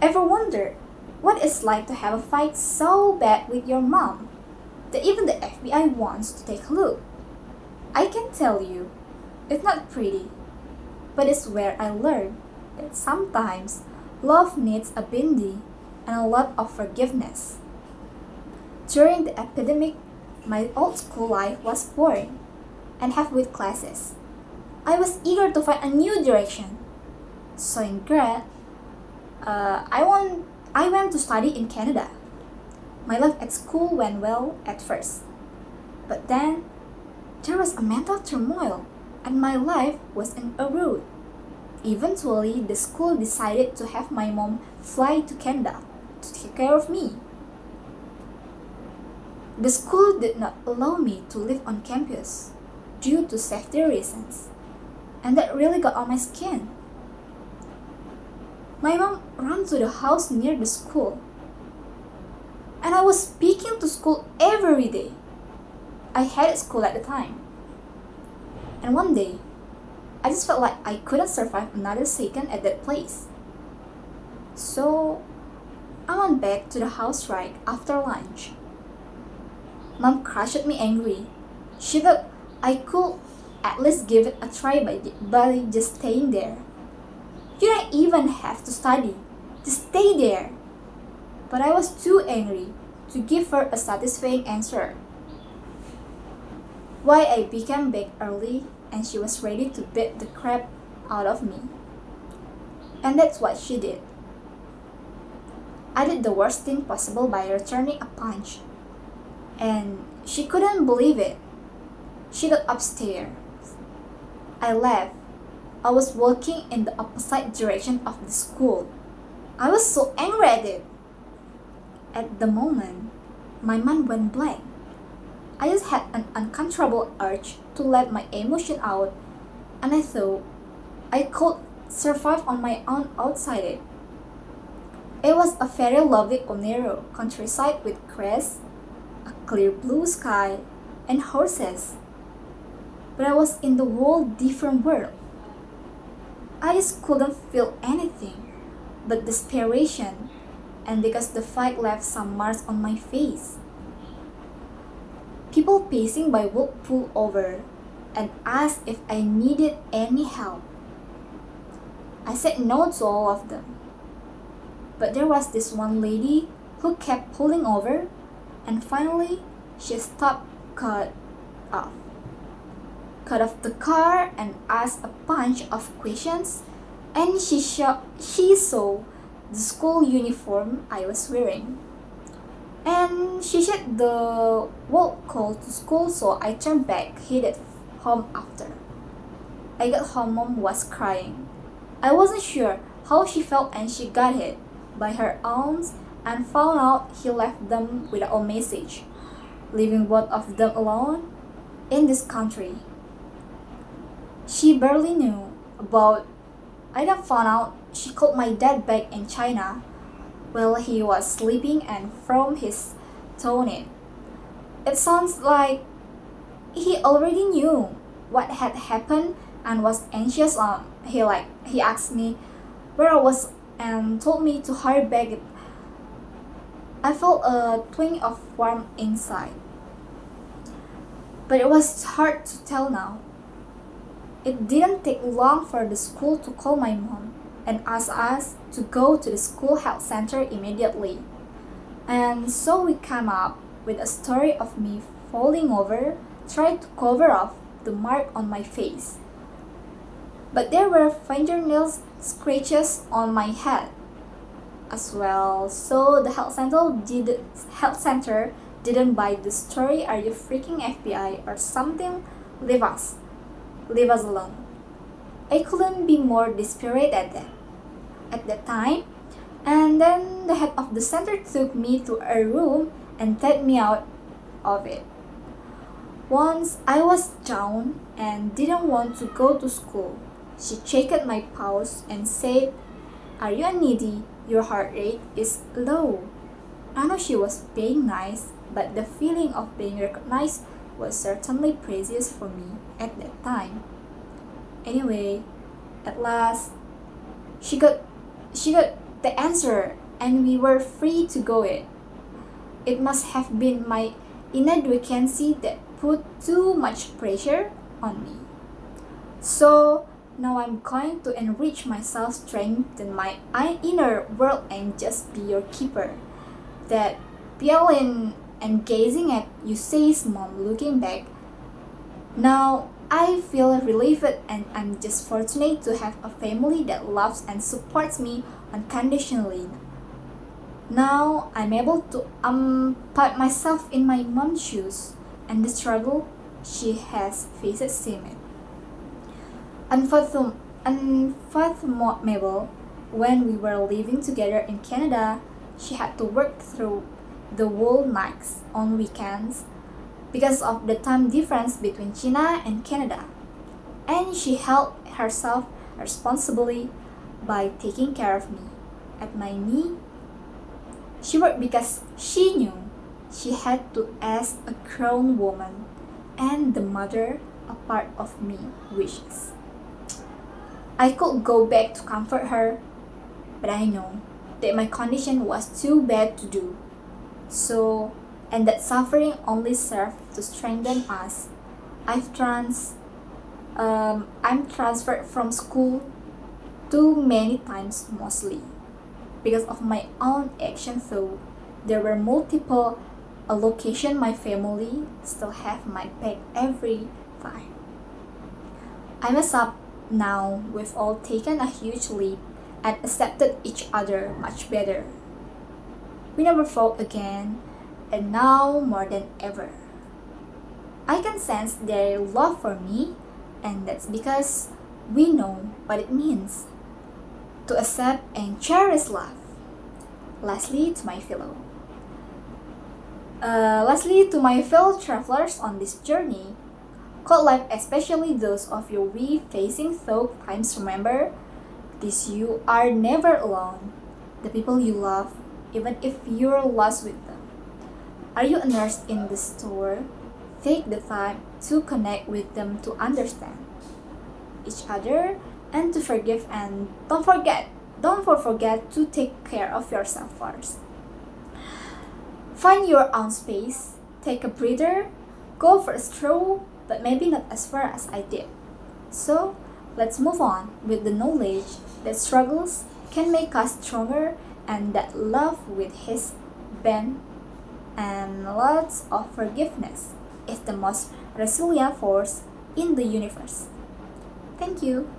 Ever wonder what it's like to have a fight so bad with your mom that even the FBI wants to take a look? I can tell you, it's not pretty, but it's where I learned that sometimes love needs a bindi and a lot of forgiveness. During the epidemic, my old school life was boring and half with classes. I was eager to find a new direction. So in grad, I went to study in Canada. My life at school went well at first, but then there was a mental turmoil, and my life was in a rout. Eventually, the school decided to have my mom fly to Canada to take care of me. The school did not allow me to live on campus due to safety reasons, and that really got on my skin. My mom ran to the house near the school, and I was speaking to school every day. I hated school at the time. And one day, I just felt like I couldn't survive another second at that place. So, I went back to the house right after lunch. Mom crushed at me angry. She thought I could at least give it a try by just staying there. You don't even have to study. Just stay there. But I was too angry to give her a satisfying answer. Why I became back early and she was ready to beat the crap out of me. And that's what she did. I did the worst thing possible by returning a punch. And she couldn't believe it. She got upstairs. I left. I was walking in the opposite direction of the school. I was so angry at it. At the moment, my mind went blank. I just had an uncontrollable urge to let my emotion out, and I thought I could survive on my own outside it. It was a very lovely Onero countryside with grass, a clear blue sky, and horses. But I was in the whole different world. I just couldn't feel anything but desperation, and because the fight left some marks on my face. People passing by would pull over and ask if I needed any help. I said no to all of them. But there was this one lady who kept pulling over, and finally she stopped, off. Cut off the car and asked a bunch of questions, and she saw the school uniform I was wearing. And she said the roll call to school, so I turned back, headed home after. I got home, mom was crying. I wasn't sure how she felt, and she got hit by her aunts and found out he left them without a message, leaving both of them alone in this country. She barely knew about. I then found out she called my dad back in China while he was sleeping and from his tone in. It sounds like he already knew what had happened and was anxious. He asked me where I was and told me to hurry back. I felt a twinge of warmth inside, but it was hard to tell now. It didn't take long for the school to call my mom and ask us to go to the school health center immediately. And so we came up with a story of me falling over, trying to cover up the mark on my face. But there were fingernails scratches on my head as well, so the health center didn't buy the story. Are you freaking FBI or something? Leave us alone. I couldn't be more desperate at that time. And then the head of the center took me to a room and tied me out of it. Once I was down and didn't want to go to school, she checked my pulse and said, "Are you needy? Your heart rate is low." I know she was being nice, but the feeling of being recognized was certainly precious for me at that time. Anyway, at last, she got the answer and we were free to go it. It must have been my inadequacy that put too much pressure on me. So now I'm going to enrich myself, strengthen my inner world, and just be your keeper. That feeling and gazing at you, says mom, looking back. Now I feel relieved and I'm just fortunate to have a family that loves and supports me unconditionally. Now I'm able to put myself in my mom's shoes and the struggle she has faced seemed unfathomable. When we were living together in Canada, she had to work through the whole nights on weekends because of the time difference between China and Canada. And she held herself responsibly by taking care of me. At my knee, she worked because she knew she had to as a grown woman and the mother a part of me wishes. I could go back to comfort her, but I know that my condition was too bad to do so, and that suffering only served to strengthen us. I'm transferred from school too many times, mostly because of my own action, though there were multiple locations my family still have my back every time. I mess up now. We've all taken a huge leap and accepted each other much better. We never fought again, and now more than ever. I can sense their love for me, and that's because we know what it means to accept and cherish love. Lastly, to my fellow travelers on this journey, called life, especially those of you facing tough times, remember this: you are never alone. The people you love, even if you're lost with them. Are you a nurse in the store? Take the time to connect with them, to understand each other and to forgive, and don't forget to take care of yourself first. Find your own space, take a breather, go for a stroll, but maybe not as far as I did. So let's move on with the knowledge that struggles can make us stronger, and that love with his bend and lots of forgiveness is the most resilient force in the universe. Thank you.